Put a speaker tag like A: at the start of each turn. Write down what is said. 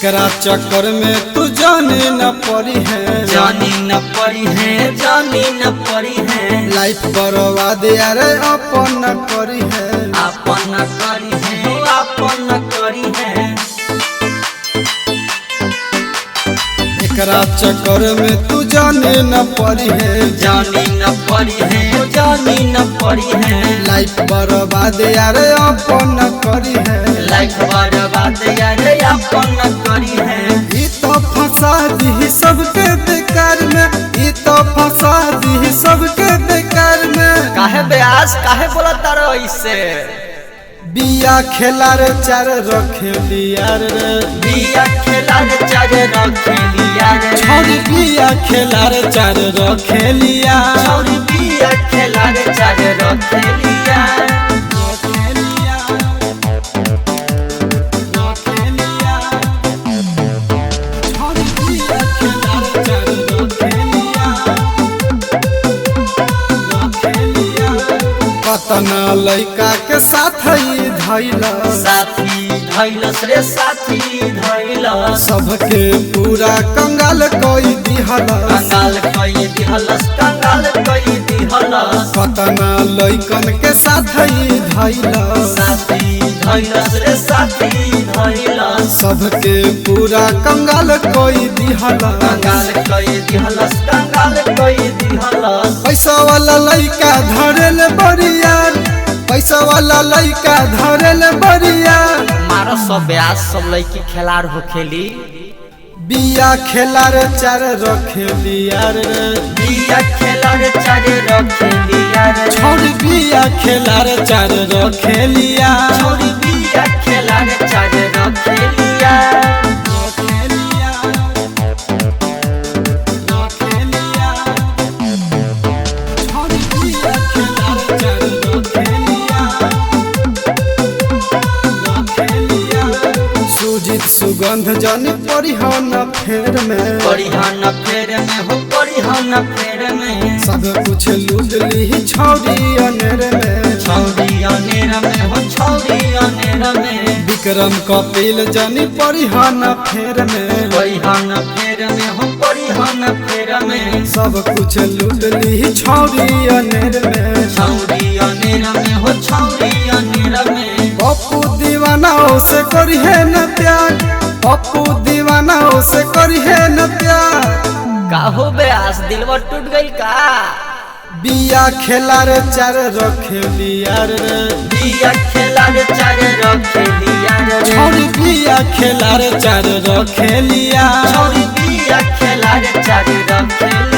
A: एकरा चक्कर में तू जाने न पड़ी है,
B: जानी न पड़ी है, जानी न पड़ी है।
A: लाइफ बर्बाद यार अपन न करी है,
B: आपन न करी है, आपन न करी है।
A: एकरा चक्कर में तू जाने न पड़ी है,
B: जानी न पड़ी है, जानी न पड़ी है।
A: लाइफ बर्बाद यार अपन न करी है,
B: लाइफ बर्बाद यार आपन न करी है।
A: ई तो फंसा दी सबके बेकार में, ई तो फंसा दी सबके बेकार में।
B: काहे ब्यास काहे बोला तारो इससे?
A: बिया खेला रे चार रखेली यार रे,
B: बिया खेला रे चार रखेलिया रे।
A: छोरी बिया खेला रे चार रखेलिया,
B: छोरी बिया खेला रे चार रखेलिया।
A: रखेलिया, रखेलिया। छोरी बिया खेला रे चार रखेलिया, रखेलिया। कतना लइका के साथ ही धैला,
B: साथी धैलस रे साथी धैलस।
A: सबके पूरा कंगाल कोई दिहला,
B: कंगाल कई दिहलस, कंगाल कई दिहलस।
A: कतना लइकन के साथ ही धैला,
B: साथी धैलस रे साथी धैलस।
A: सबके पूरा कंगाल कोई दिहला।
B: कंगाल कई दिहलस, कंगाल कई दिहलस।
A: पैसा वाला लइका धरेल बरियार, पैसा वाला लइका धरेल बरियार।
B: मारो सब ब्यास सब लड़की खिलाड़ हो खेली।
A: बिया खेला रे चार रखेली यार रे,
B: बिया खेला रे चार रखेलिया रे।
A: छोरी बिया खेला रे चार रखेलिया,
B: छोरी बिया खेला रे चार रखेलिया।
A: रखेलिया, रखेलिया। छोरी बिया खेला रे चार रखेलिया, रखेलिया। सुजीत सुगंध जानी परिहन फेर में,
B: परिहन फेर में हो, परिहन फेर में।
A: सब कुछ लूट ली छौरी अनेर में,
B: छौरी अनेर में हो, छौरी अनेर में।
A: विक्रम कपिल जानी परिहन फेर में,
B: परिहन फेर में हो, परिहन फेर में।
A: सब कुछ लूट ली छौरी अनेर में।
B: छौरी अनेर में हो, छौरी अनेर में।
A: पप्पू दीवाना से करी है न प्यार, पप्पू दीवाना से करी है न प्यार।
B: काहो ब्यास दिलवा टूट गइल का?
A: बिया खेला रे चार रखेली यार रे,
B: बिया खेला रे चार रखेलिया रे।
A: छोरी बिया खेला रे चार रखेलिया,
B: छोरी बिया खेला रे चार रखेलिया।